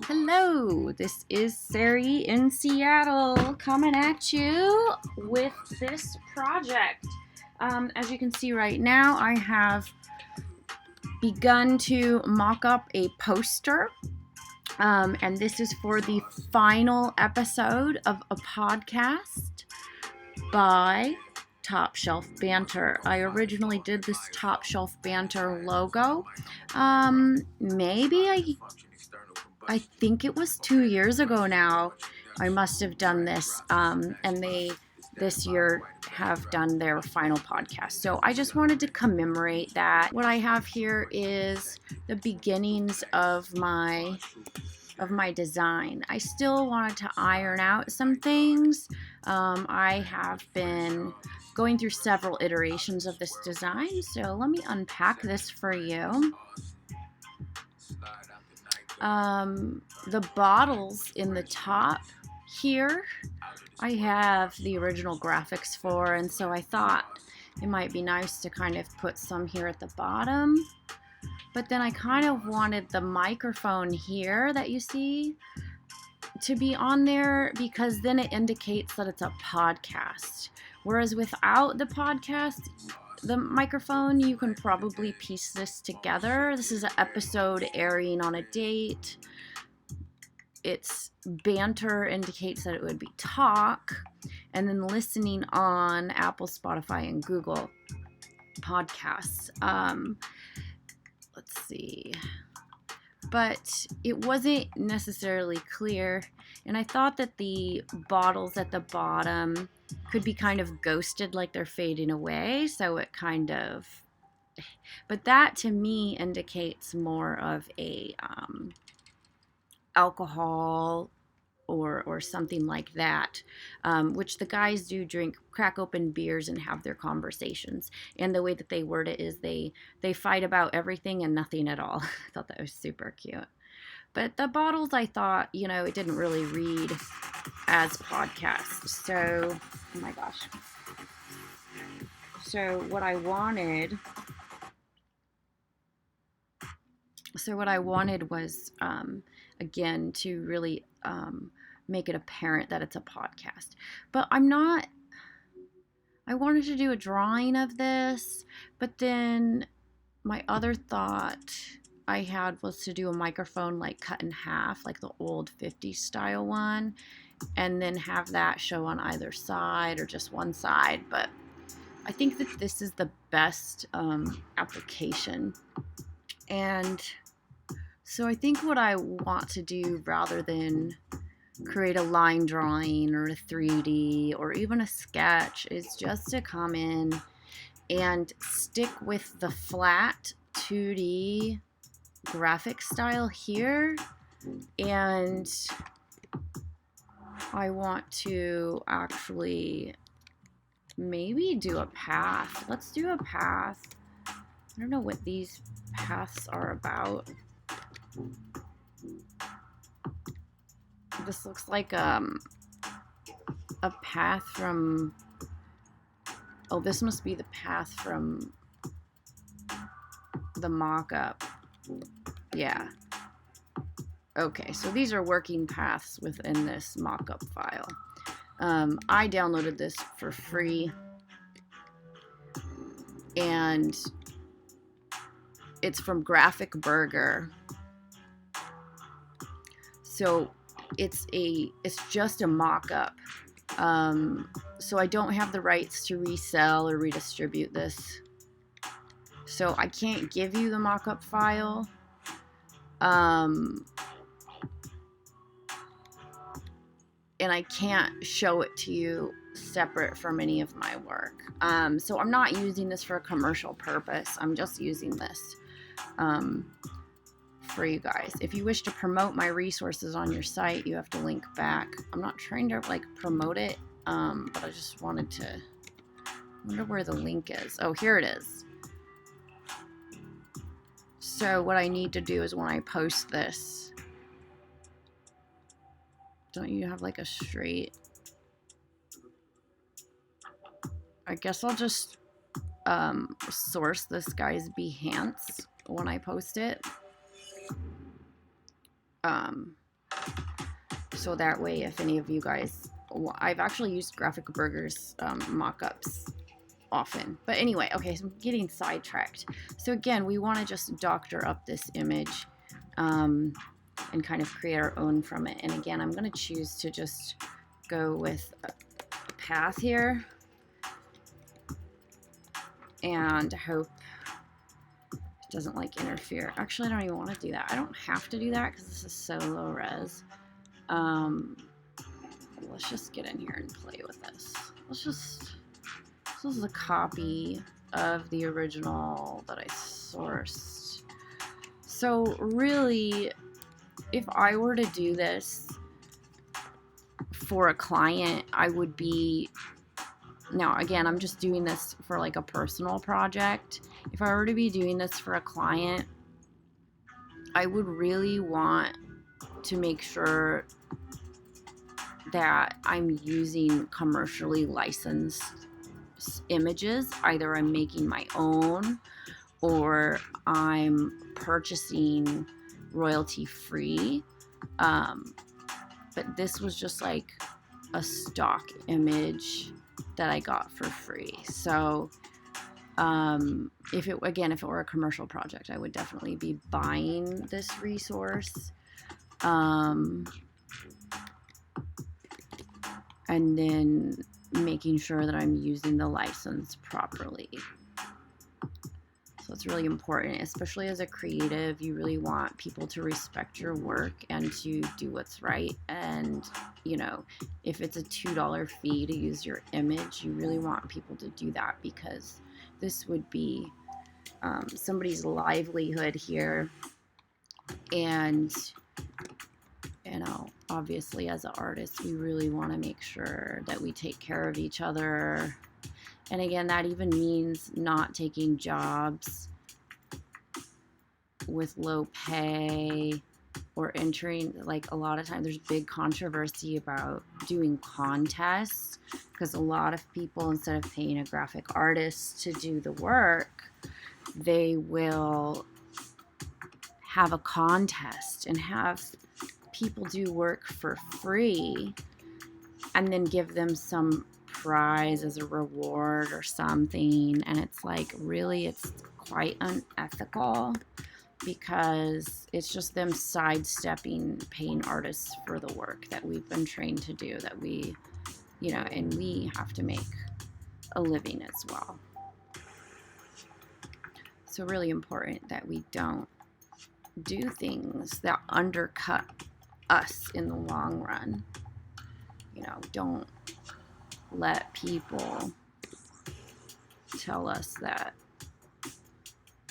Hello, this is Sari in Seattle coming at you with this project. As you can see right now, I have begun to mock up a poster, and this is for the final episode of a podcast by Top Shelf Banter. I originally did this Top Shelf Banter logo. I think it was 2 years ago now. I must have done this, and they this year have done their final podcast. So I just wanted to commemorate that. What I have here is the beginnings of my design. I still wanted to iron out some things. I have been going through several iterations of this design, so let me unpack this for you. The bottles in the top here, I have the original graphics for, and so I thought it might be nice to kind of put some here at the bottom. But then I kind of wanted the microphone here that you see to be on there, because then it indicates that it's a podcast. Whereas without the podcast, the microphone, you can probably piece this together. This is an episode airing on a date. Its banter indicates that it would be talk, and then listening on Apple, Spotify, and Google podcasts. Let's see. But it wasn't necessarily clear, and I thought that the bottles at the bottom could be kind of ghosted, like they're fading away, so it kind of, but that to me indicates more of a alcohol or something like that, which the guys do drink, crack open beers and have their conversations, and the way that they word it is they fight about everything and nothing at all. I thought that was super cute. But the bottles, I thought, it didn't really read as podcasts. So, oh my gosh. So what I wanted was, again, to really make it apparent that it's a podcast. But I wanted to do a drawing of this, but then my other thought I had was to do a microphone like cut in half, like the old 50s style one, and then have that show on either side or just one side. But I think that this is the best application. And so I think what I want to do, rather than create a line drawing or a 3D or even a sketch, is just to come in and stick with the flat 2D graphic style here, and I want to actually maybe do a path. Let's do a path. I don't know what these paths are about. This looks like a path from, oh, this must be the path from the mock-up. Yeah. Okay, so these are working paths within this mock-up file. I downloaded this for free, and it's from Graphic Burger. So it's just a mock-up. So I don't have the rights to resell or redistribute this. So I can't give you the mock-up file. And I can't show it to you separate from any of my work. So I'm not using this for a commercial purpose. I'm just using this for you guys. If you wish to promote my resources on your site, you have to link back. I'm not trying to promote it, but I just wanted to, I wonder where the link is. Oh, here it is. So what I need to do is when I post this, don't you have a straight, I guess I'll just source this guy's Behance when I post it. Um, so that way, if any of you guys, I've actually used Graphic Burger's mock-ups often. But anyway, okay, so I'm getting sidetracked. So again, we want to just doctor up this image and kind of create our own from it. And again, I'm going to choose to just go with a path here and hope it doesn't like interfere. Actually, I don't even want to do that. I don't have to do that because this is so low res. Let's just get in here and play with this. This is a copy of the original that I sourced. So really, if I were to do this for a client, I would be, now again, I'm just doing this for like a personal project. If I were to be doing this for a client, I would really want to make sure that I'm using commercially licensed images. Either I'm making my own or I'm purchasing royalty free. But this was just like a stock image that I got for free. So if it were a commercial project, I would definitely be buying this resource. And then making sure that I'm using the license properly. So it's really important, especially as a creative. You really want people to respect your work and to do what's right. And, you know, if it's a $2 fee to use your image, you really want people to do that, because this would be somebody's livelihood here. And, you know, obviously as an artist, we really want to make sure that we take care of each other. And again, that even means not taking jobs with low pay or entering, like a lot of times there's big controversy about doing contests, because a lot of people, instead of paying a graphic artist to do the work, they will have a contest and have people do work for free and then give them some prize as a reward or something. And it's like, really, it's quite unethical, because it's just them sidestepping paying artists for the work that we've been trained to do, that we, you know, and we have to make a living as well. So really important that we don't do things that undercut us in the long run. You know, don't let people tell us that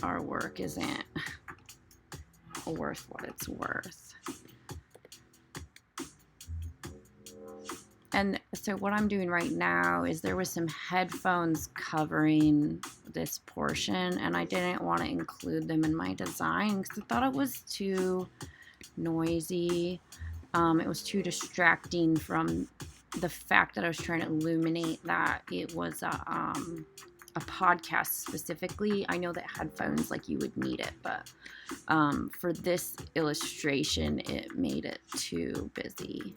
our work isn't worth what it's worth. And so what I'm doing right now is, there was some headphones covering this portion, and I didn't want to include them in my design because I thought it was too noisy. It was too distracting from the fact that I was trying to illuminate that it was a podcast specifically. I know that headphones, like, you would need it, but for this illustration, it made it too busy.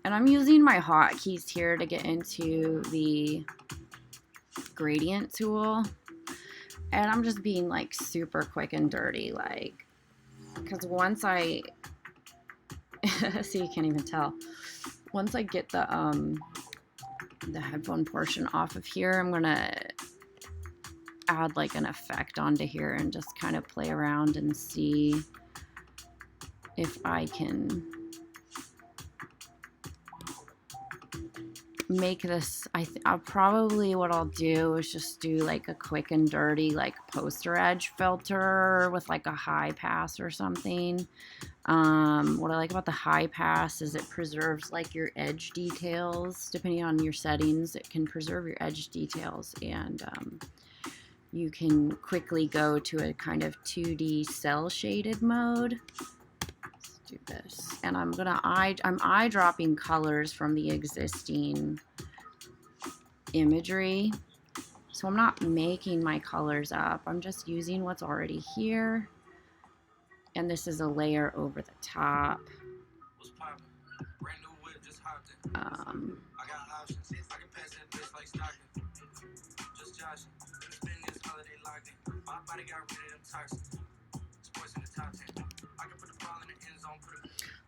And I'm using my hotkeys here to get into the gradient tool. And I'm just being like super quick and dirty, like, because once I, see, you can't even tell. Once I get the headphone portion off of here, I'm gonna add like an effect onto here and just kind of play around and see if I can make this. I'll probably, what I'll do is just do like a quick and dirty like poster edge filter with like a high pass or something. What I like about the high pass is it preserves like your edge details. Depending on your settings, it can preserve your edge details, and you can quickly go to a kind of 2D cell shaded mode. Do this, and I'm eye dropping colors from the existing imagery. So I'm not making my colors up. I'm just using what's already here. And this is a layer over the top.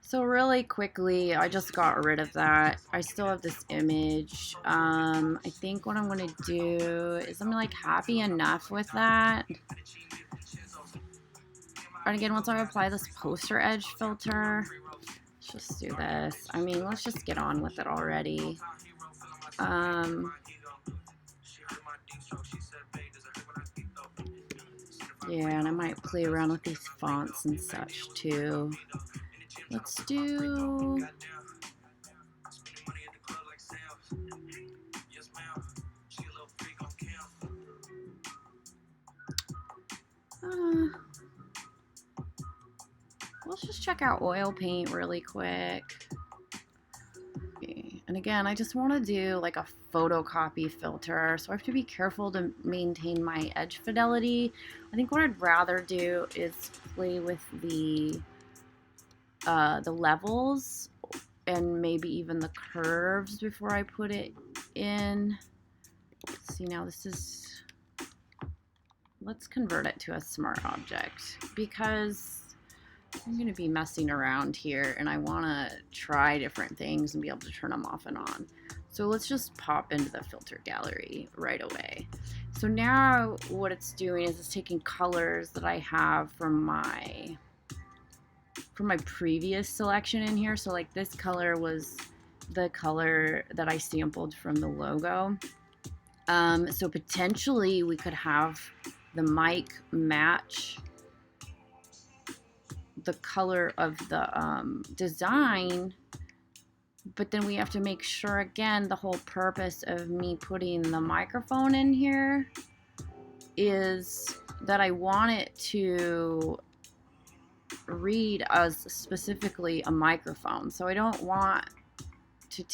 So really quickly, I just got rid of that. I still have this image. I think what I'm going to do is I'm like happy enough with that. And again, once I apply this poster edge filter, let's just do this. I mean, let's just get on with it already. Yeah, and I might play around with these fonts and such too. Let's do... let's just check out oil paint really quick. Okay. And again, I just want to do like a photocopy filter, so I have to be careful to maintain my edge fidelity. I think what I'd rather do is play with the levels and maybe even the curves before I put it in. Let's see, now this is... Let's convert it to a smart object because I'm going to be messing around here and I want to try different things and be able to turn them off and on. So let's just pop into the filter gallery right away. So now what it's doing is it's taking colors that I have from my previous selection in here. So like this color was the color that I sampled from the logo. So potentially we could have the mic match the color of the design, but then we have to make sure, again, the whole purpose of me putting the microphone in here is that I want it to read as specifically a microphone. So I don't want to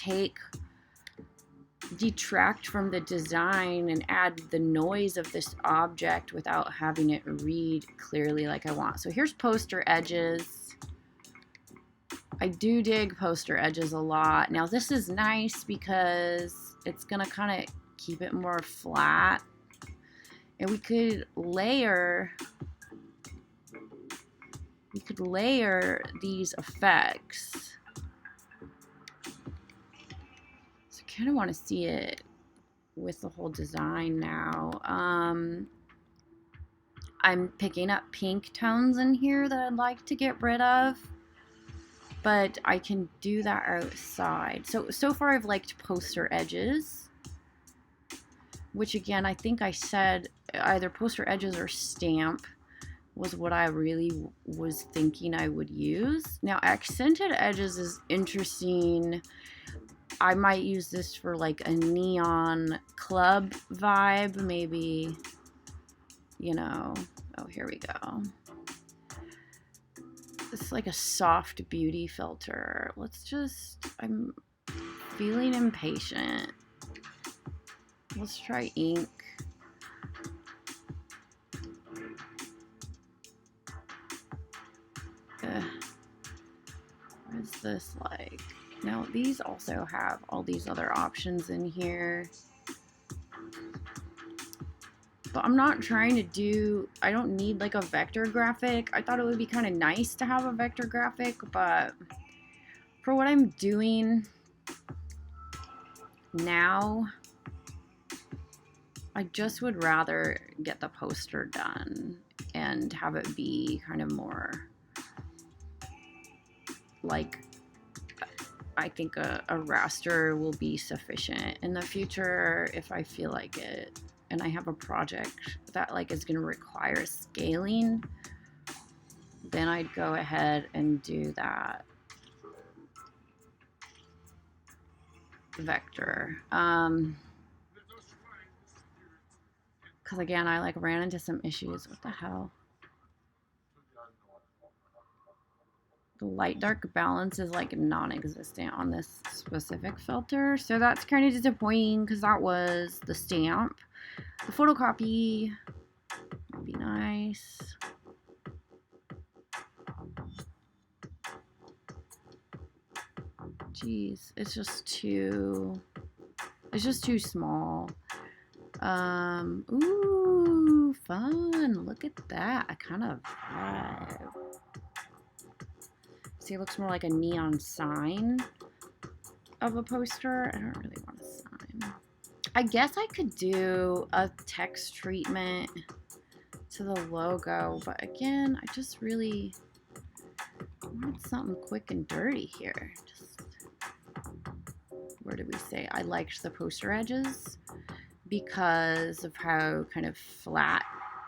detract from the design and add the noise of this object without having it read clearly like I want. So here's poster edges. I do dig poster edges a lot. Now this is nice because it's gonna kind of keep it more flat, and we could layer these effects. Kind of want to see it with the whole design now. I'm picking up pink tones in here that I'd like to get rid of, but I can do that outside. So far I've liked poster edges, which again, I think I said either poster edges or stamp was what I really was thinking I would use. Now accented edges is interesting. I might use this for like a neon club vibe, maybe, you know. Oh, here we go. It's like a soft beauty filter. I'm feeling impatient. Let's try ink. What is this like? Now, these also have all these other options in here. But I'm not trying to do... I don't need like a vector graphic. I thought it would be kind of nice to have a vector graphic, but for what I'm doing now, I just would rather get the poster done and have it be kind of more like... I think a raster will be sufficient in the future if I feel like it, and I have a project that like is going to require scaling, then I'd go ahead and do that vector. Because again, I like ran into some issues. What the hell? The light dark balance is like non-existent on this specific filter, so that's kind of disappointing because that was the stamp. The photocopy would be nice. Jeez, it's just too small. Ooh, fun. Look at that. I kind of see, it looks more like a neon sign of a poster. I don't really want a sign. I guess I could do a text treatment to the logo, but again, I just really want something quick and dirty here. Just, where did we say I liked the poster edges? Because of how kind of flat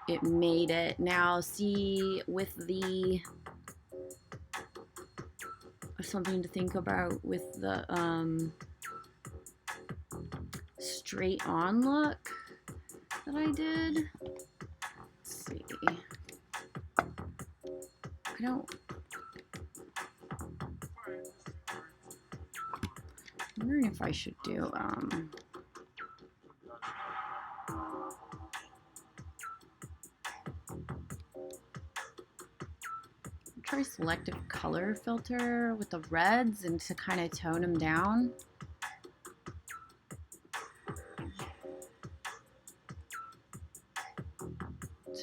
it made it. Now see, with the something to think about with the straight on look that I did. Let's see. I don't, I'm wondering if I should do try selective color filter with the reds and to kind of tone them down.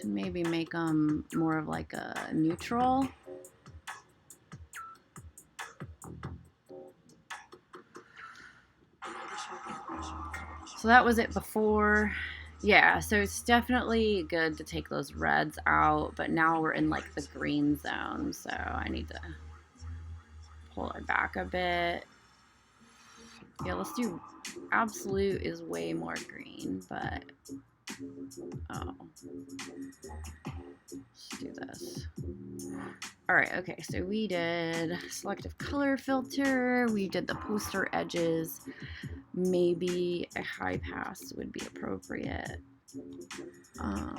To maybe make them more of like a neutral. So that was it before. Yeah, so it's definitely good to take those reds out, but now we're in like the green zone, so I need to pull it back a bit. Yeah, let's do absolute is way more green, but oh, let's do this. All right, okay, so we did selective color filter, we did the poster edges. Maybe a high pass would be appropriate. I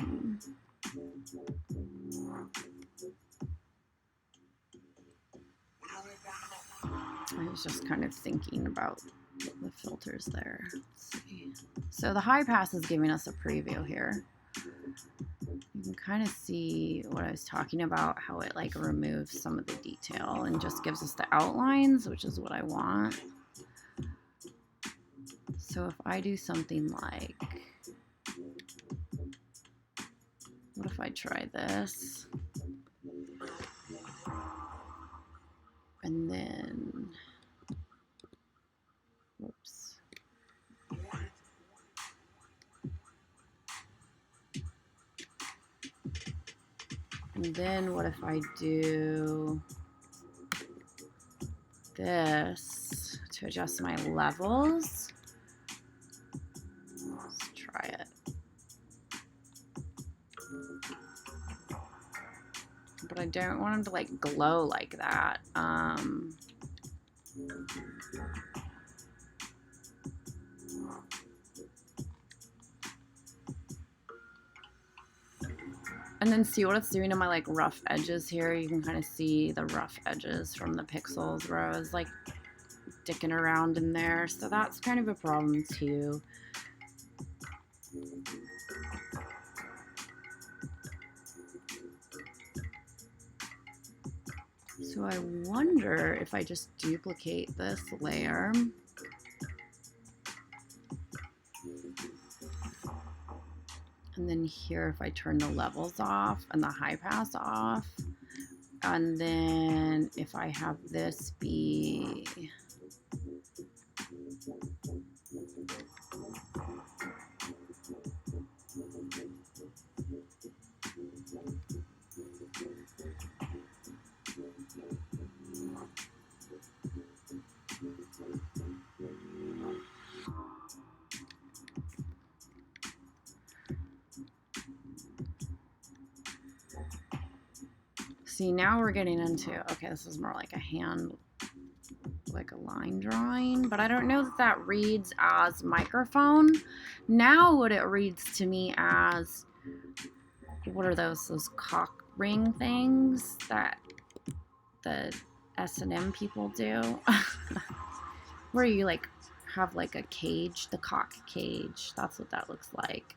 was just kind of thinking about the filters there. Let's see. So the high pass is giving us a preview here. You can kind of see what I was talking about, how it like removes some of the detail and just gives us the outlines, which is what I want. So if I do something like, what if I try this? And then, whoops. And then what if I do this to adjust my levels? Let's try it. But I don't want them to like glow like that. And then see what it's doing to my like rough edges here. You can kind of see the rough edges from the pixels where I was like dicking around in there. So that's kind of a problem too. So I wonder if I just duplicate this layer. And then here, if I turn the levels off and the high pass off, and then if I have this be, see, now we're getting into, okay, this is more like a hand, like a line drawing, but I don't know that that reads as microphone. Now what it reads to me as, what are those cock ring things that the S&M people do? Where you like have like a cage, the cock cage. That's what that looks like.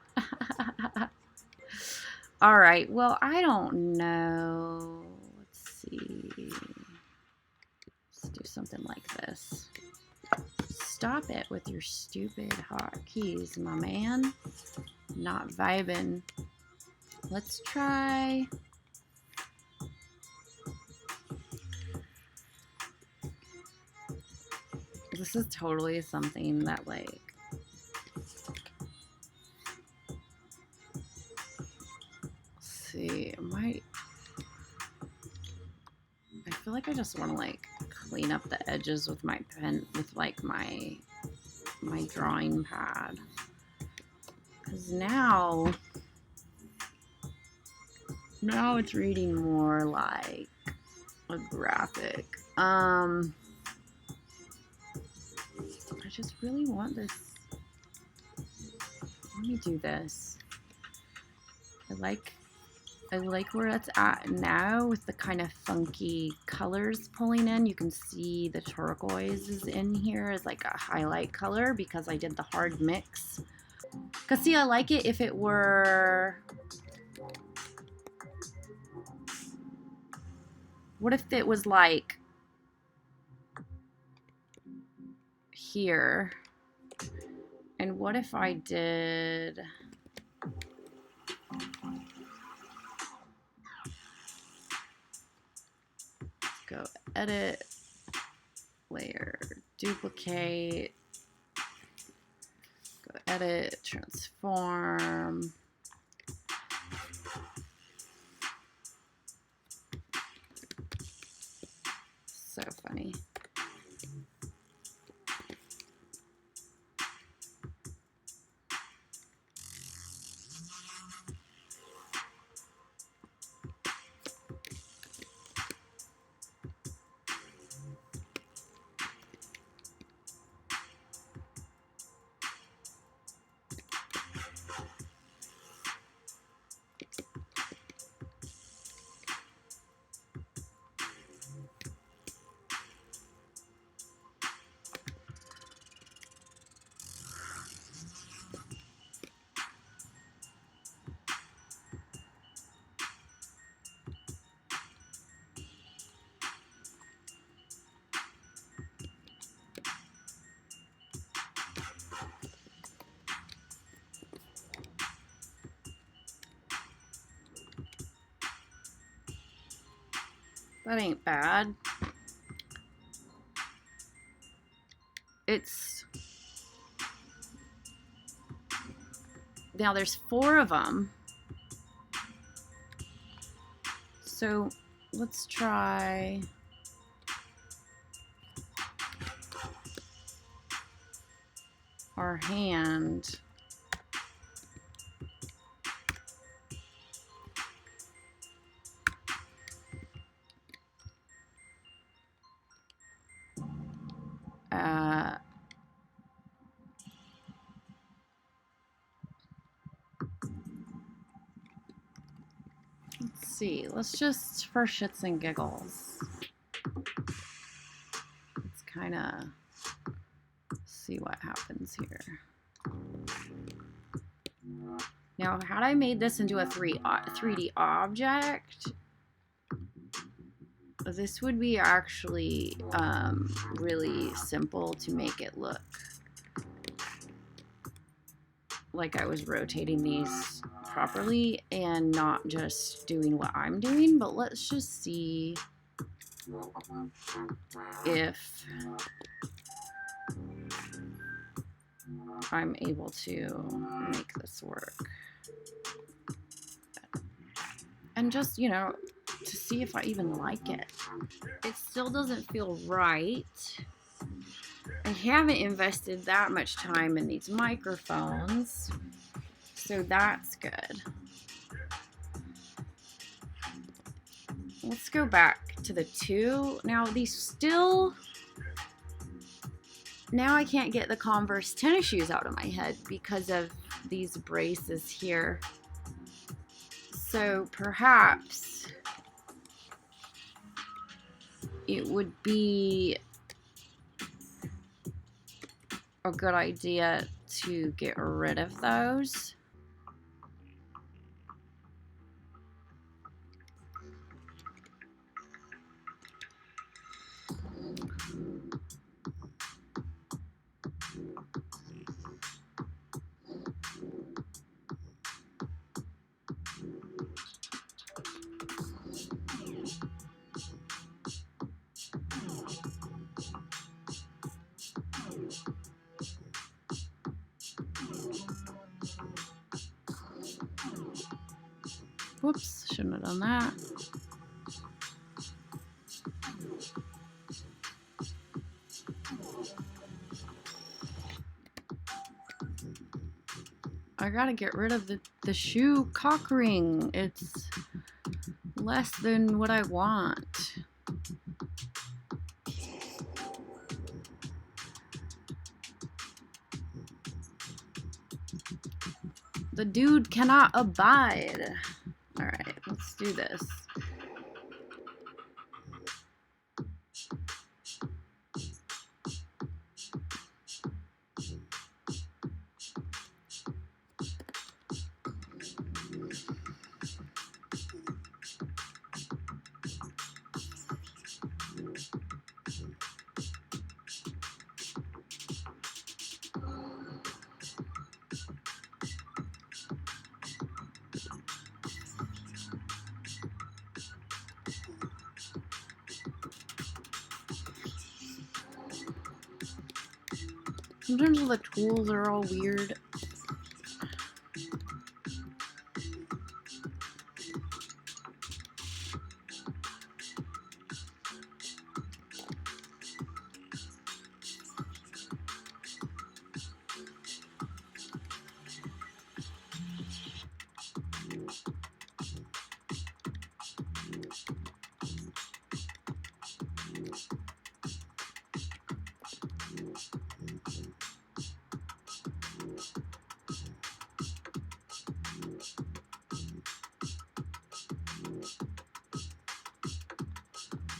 All right, well, I don't know. Let's see. Let's do something like this. Stop it with your stupid hotkeys, my man. Not vibing. Let's try. This is totally something that, like, let's see, I feel like I just want to, like, clean up the edges with my pen, with, like, my drawing pad. Because now it's reading more like a graphic. I just really want this. Let me do this. I like where it's at now with the kind of funky colors pulling in. You can see the turquoise is in here as like a highlight color because I did the hard mix. Because see, I like it if it were... What if it was like here? And what if I did... Go edit, layer, duplicate, go edit, transform. So funny. That ain't bad. It's... Now there's 4 of them. So let's try... our hand. Let's see. Let's just, for shits and giggles, let's kind of see what happens here. Now, had I made this into a 3D object, this would be actually really simple to make it look like I was rotating these properly and not just doing what I'm doing. But let's just see if I'm able to make this work. And just, you know, to see if I even like it. It still doesn't feel right. I haven't invested that much time in these microphones, so that's good. Let's go back to the 2. Now these still... Now I can't get the Converse tennis shoes out of my head because of these braces here. So perhaps it would be a good idea to get rid of those. Whoops, shouldn't have done that. I gotta get rid of the shoe cock ring. It's less than what I want. The dude cannot abide. All right, let's do this. Sometimes the tools are all weird.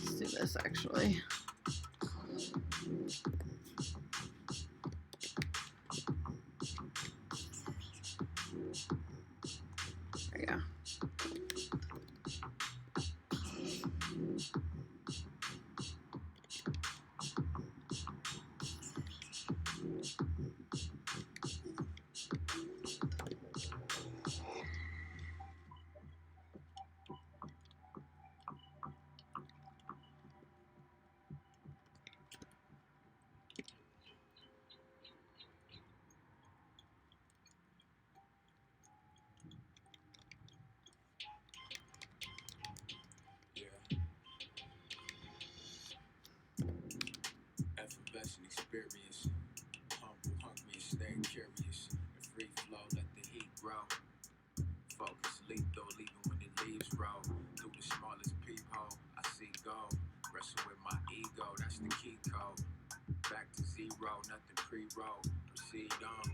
Let's do this actually. There you go. Experience, humble, hungry, and stay curious. The free flow, let the heat grow. Focus, lethal, even when the leaves roll. Through the smallest peephole, I see gold. Wrestle with my ego, that's the key code. Back to zero, nothing pre-roll. Proceed on,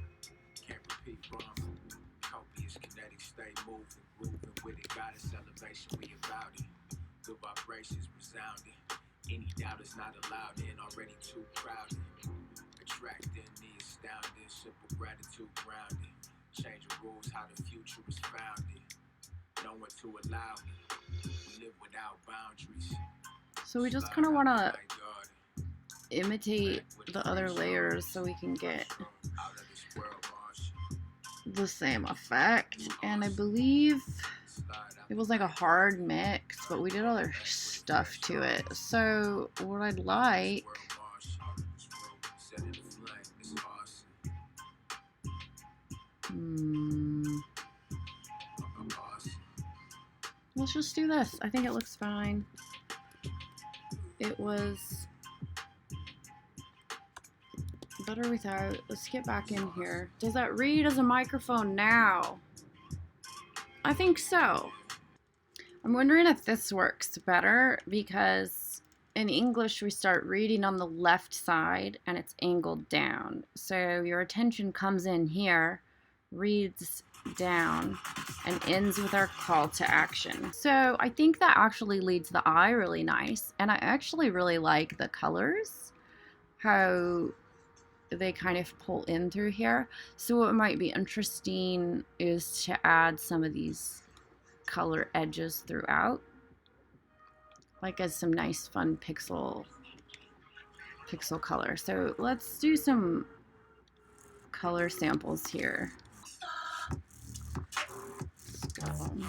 can't repeat wrong. Copious kinetic, stay moving, grooving with it. Goddess elevation, we about it. Good vibrations resounding. Any doubt is not allowed in, already too crowded. Attracting the astounding, simple gratitude grounded. Change the rules, how the future is founded. Knowing to allow me, we live without boundaries. So we just kind of want to imitate the other layers so we can get the same effect. And I believe it was like a hard mix, but we did other stuff to it. So what I'd like let's just do this. I think it looks fine. It was better without. Let's get back in here. Does that read as a microphone now? I think so. I'm wondering if this works better because in English we start reading on the left side and it's angled down. So your attention comes in here, reads down, and ends with our call to action. So I think that actually leads the eye really nice. And I actually really like the colors, how they kind of pull in through here. So what might be interesting is to add some of these color edges throughout, like as some nice fun pixel color. So let's do some color samples here. Let's go.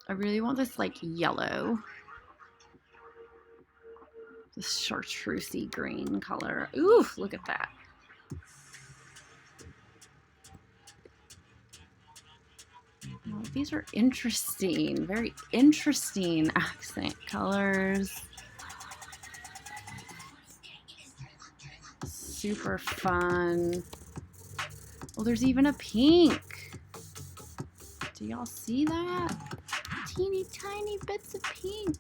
I really want this like yellow, this chartreusey green color. Ooh, look at that. Oh, these are interesting, very interesting accent colors. Super fun. Oh, there's even a pink. Do y'all see that? Teeny tiny bits of pink.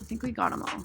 I think we got them all.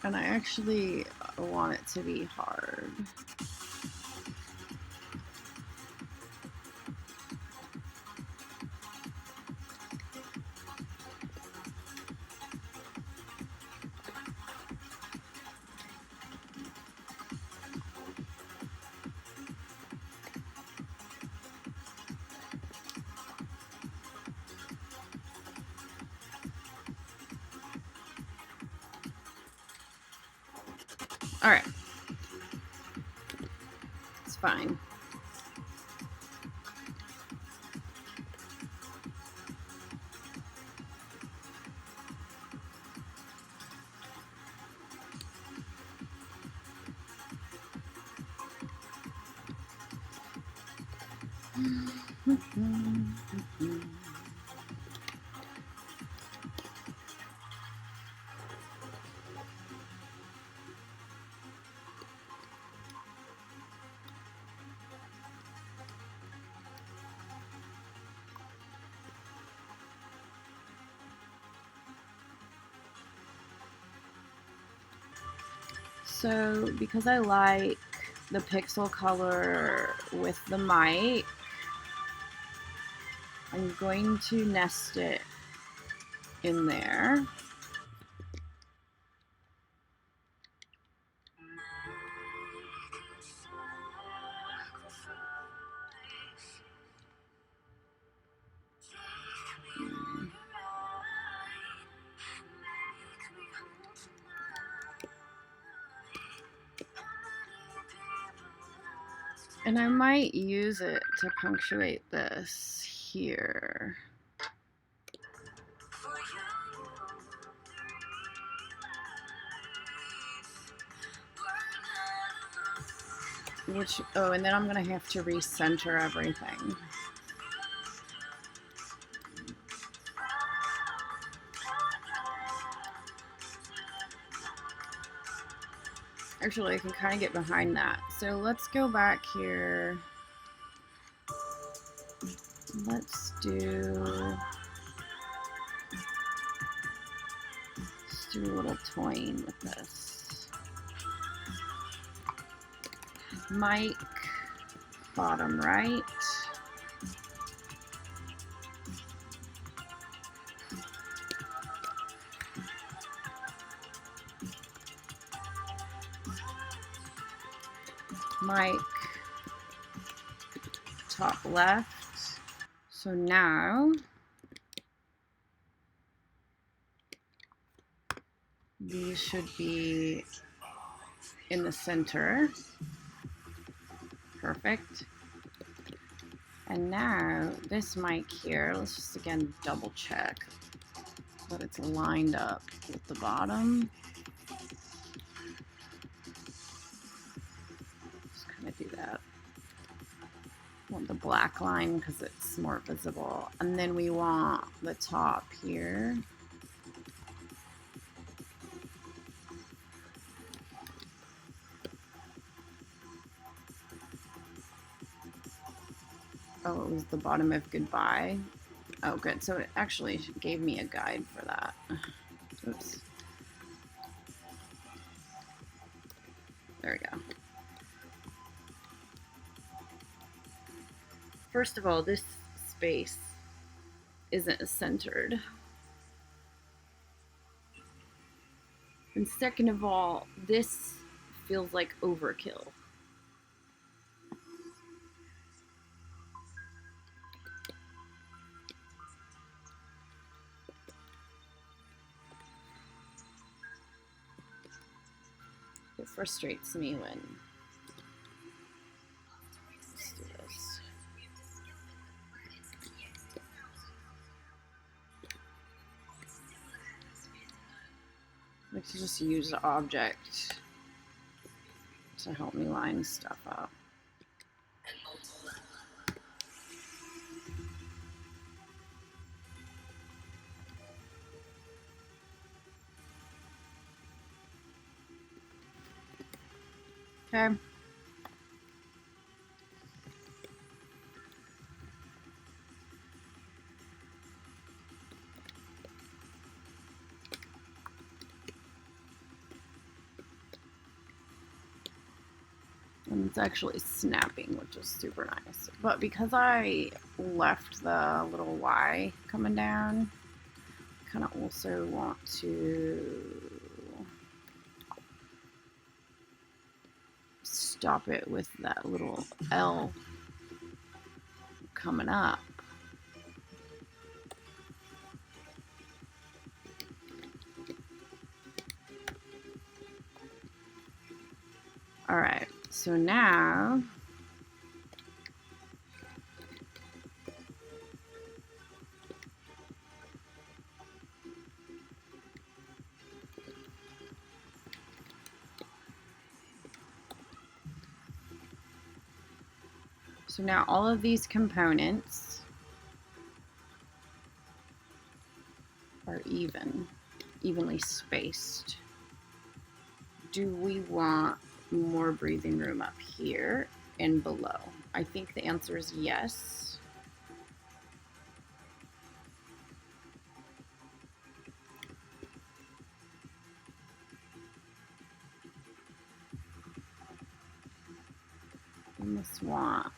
And I actually want it to be hard. All right. It's fine. So because I like the pixel color with the mic, I'm going to nest it in there. And I might use it to punctuate this here. Which, oh, and then I'm gonna have to recenter everything. Actually, I can kind of get behind that. So let's go back here. Let's do a little toying with this. Mic, bottom right. Mic, top left. So now these should be in the center. Perfect. And now this mic here, let's just again double check that it's lined up with the bottom. Just kind of do that. Want the black line because it's more visible. And then we want the top here. Oh, it was the bottom of goodbye. Oh, good. So it actually gave me a guide for that. Oops. There we go. First of all, this space isn't centered. And second of all, this feels like overkill. It frustrates me when... Let's do this. I like to just use the object to help me line stuff up. Okay. And it's actually snapping, which is super nice. But because I left the little Y coming down, I kind of also want to stop it with that little L coming up. All right, so now all of these components are evenly spaced. Do we want more breathing room up here and below? I think the answer is yes. We must want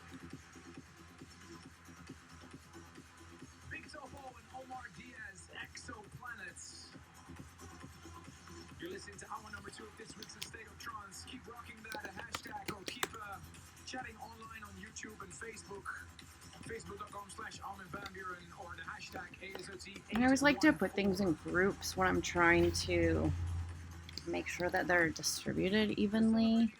You're listening to hour number 2 of this week's State of Trance. Keep rocking that hashtag or keep chatting online on YouTube and Facebook. Facebook.com/ArminVanburen or the hashtag ASOT. I always like to put things in groups when I'm trying to make sure that they're distributed evenly.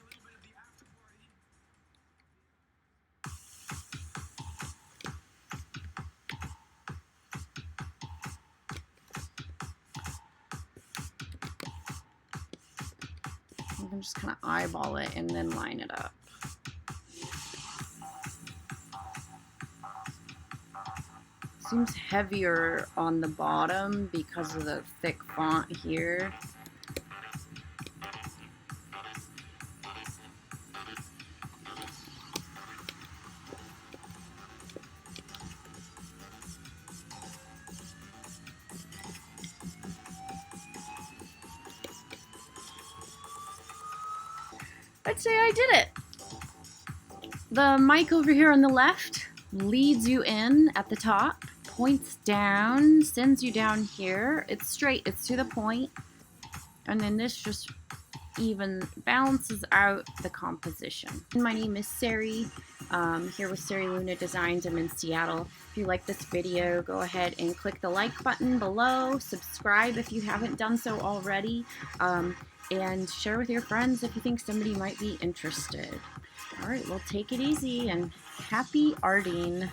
You can just kind of eyeball it and then line it up. Seems heavier on the bottom because of the thick font here. I'd say I did it. The mic over here on the left leads you in at the top, points down, sends you down here. It's straight, it's to the point. And then this just even balances out the composition. My name is Sari, here with Sari Luna Designs. I'm in Seattle. If you like this video, go ahead and click the like button below, subscribe if you haven't done so already, and share with your friends if you think somebody might be interested. All right, well, take it easy and happy arting.